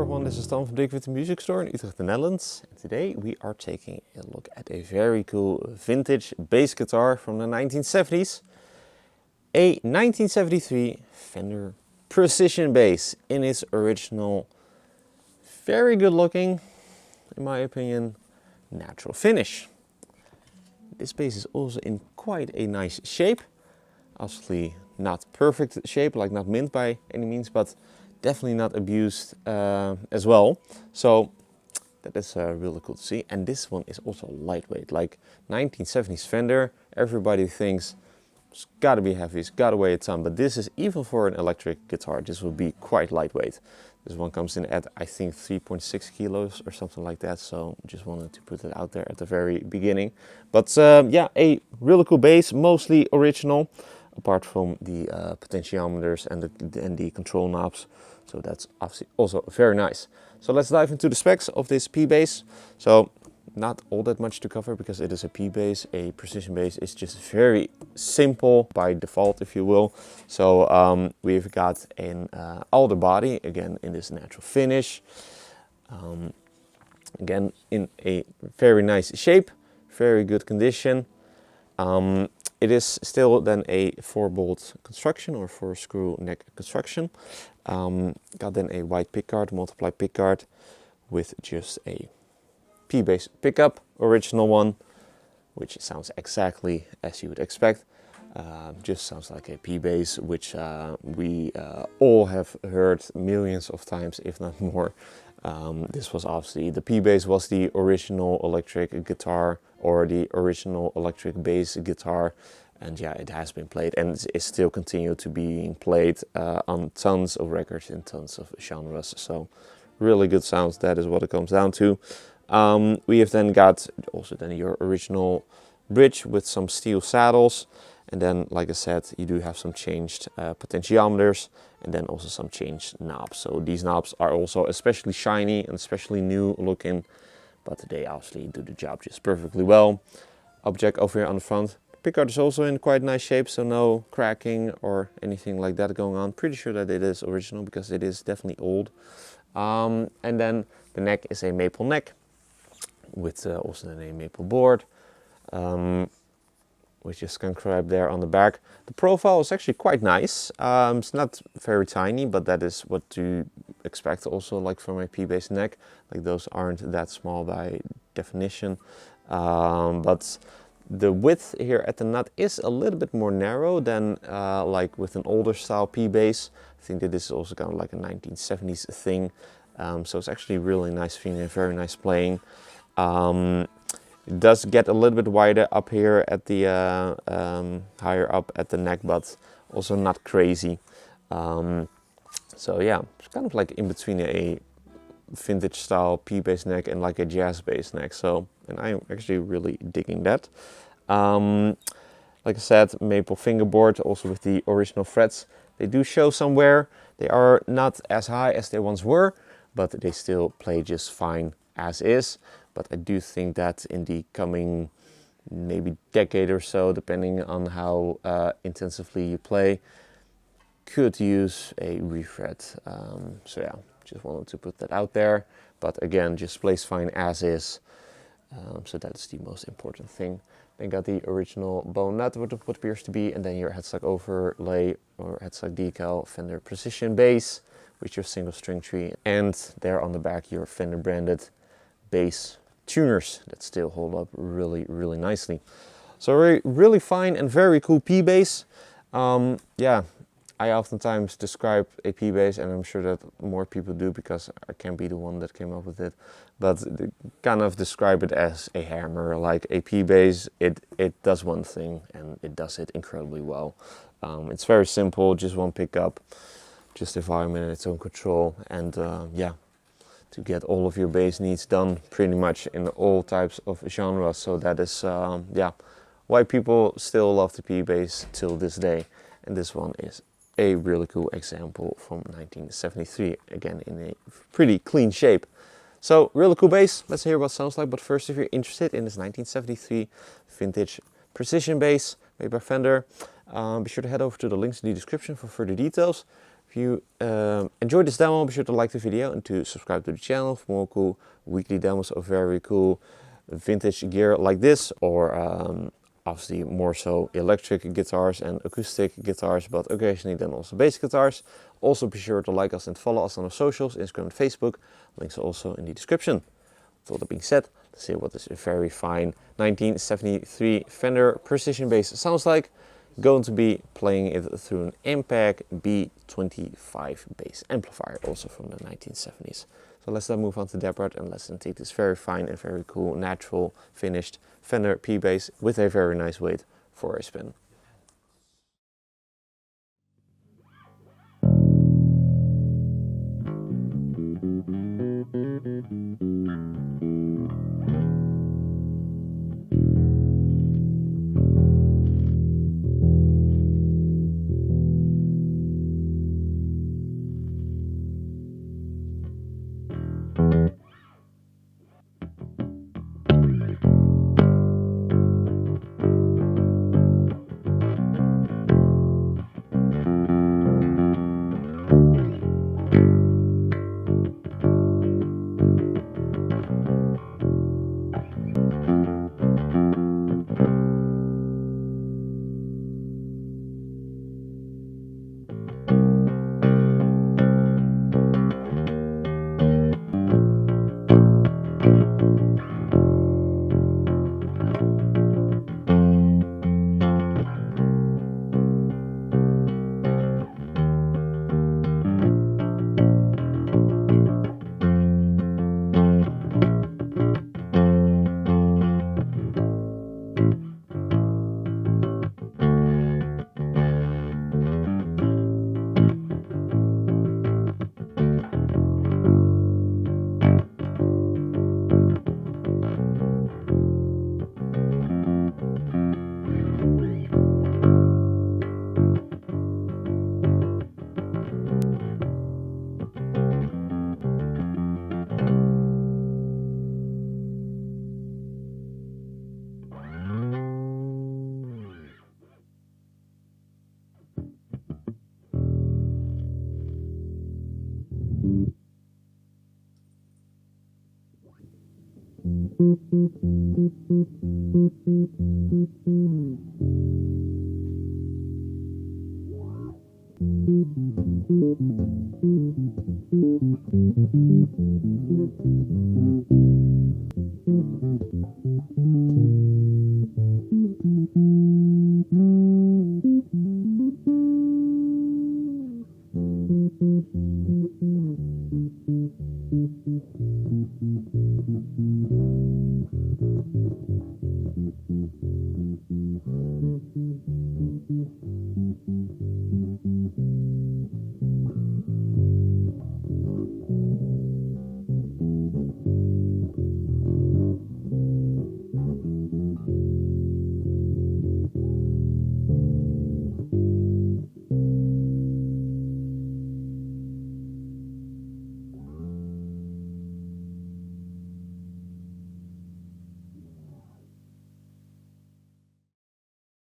everyone, this is Tom from Dirk Witte Music Store in Utrecht, the Netherlands. And today we are taking a look at a very cool vintage bass guitar from the 1970s. A 1973 Fender Precision bass in its original, very good looking, in my opinion, natural finish. This bass is also in quite a nice shape. Obviously not perfect shape, like not mint by any means, but definitely not abused as well. So that is really cool to see. And this one is also lightweight, like 1970s Fender. Everybody thinks it's got to be heavy, it's got to weigh a ton, but this is, even for an electric guitar, this will be quite lightweight. This one comes in at, I think, 3.6 kilos or something like that, so just wanted to put it out there at the very beginning. But yeah, a really cool bass, mostly original, apart from the potentiometers and the control knobs. So that's obviously also very nice. So let's dive into the specs of this P bass. So not all that much to cover because it is a P bass. A precision bass is just very simple by default, if you will. So we've got an alder body, again in this natural finish. Again in a very nice shape, very good condition. It is still then a 4-bolt construction or 4-screw neck construction. Got then a white pickguard, multiply pickguard with just a P bass pickup, original one, which sounds exactly as you would expect. Just sounds like a P bass, which we all have heard millions of times, if not more. This was obviously, the P bass was the original electric guitar, or the original electric bass guitar, and yeah, it has been played and is still continued to being played on tons of records in tons of genres. So really good sounds, that is what it comes down to. We have then got also then your original bridge with some steel saddles, and then, like I said, you do have some changed potentiometers and then also some changed knobs. So these knobs are also especially shiny and especially new looking, but they obviously do the job just perfectly well. Object over here on the front. Pickguard is also in quite nice shape, so no cracking or anything like that going on. Pretty sure that it is original because it is definitely old. And then the neck is a maple neck with also a maple board, which is inscribed there on the back. The profile is actually quite nice. It's not very tiny, but that is what you expect also, like from a P bass neck. Like those aren't that small by definition. But the width here at the nut is a little bit more narrow than like with an older style P bass. I think that this is also kind of like a 1970s thing. So it's actually really nice feeling and very nice playing. It does get a little bit wider up here at the higher up at the neck, but also not crazy. So yeah, it's kind of like in between a vintage style P bass neck and like a jazz bass neck. So, and I'm actually really digging that. Like I said, maple fingerboard, also with the original frets. They do show some wear. They are not as high as they once were, but they still play just fine as is. But I do think that in the coming maybe decade or so, depending on how intensively you play, could use a refret. So yeah, just wanted to put that out there. But again, just plays fine as is. So that's the most important thing. Then got the original bone nut, what appears to be, and then your headstock overlay or headstock decal Fender Precision bass with your single string tree, and there on the back your Fender branded bass tuners that still hold up really, really nicely. So really fine and very cool P bass. Yeah, I oftentimes describe a P bass, and I'm sure that more people do because I can't be the one that came up with it, but kind of describe it as a hammer. Like a P bass, it does one thing and it does it incredibly well. It's very simple, just one pickup, just a volume in its own control, and yeah, to get all of your bass needs done pretty much in all types of genres. So that is yeah, why people still love the P bass till this day. And this one is a really cool example from 1973, again in a pretty clean shape. So really cool bass, let's hear what it sounds like. But first, if you're interested in this 1973 vintage precision bass made by Fender, be sure to head over to the links in the description for further details. If If you enjoyed this demo, be sure to like the video and to subscribe to the channel for more cool weekly demos of very cool vintage gear like this, or obviously more so electric guitars and acoustic guitars, but occasionally then also bass guitars. Also be sure to like us and follow us on our socials, Instagram and Facebook. Links are also in the description. With all that being said, let's see what this very fine 1973 Fender precision bass sounds like. Going to be playing it through an Impact B25 bass amplifier, also from the 1970s. So let's then move on to that part and let's then take this very fine and very cool natural finished Fender P bass with a very nice weight for a spin.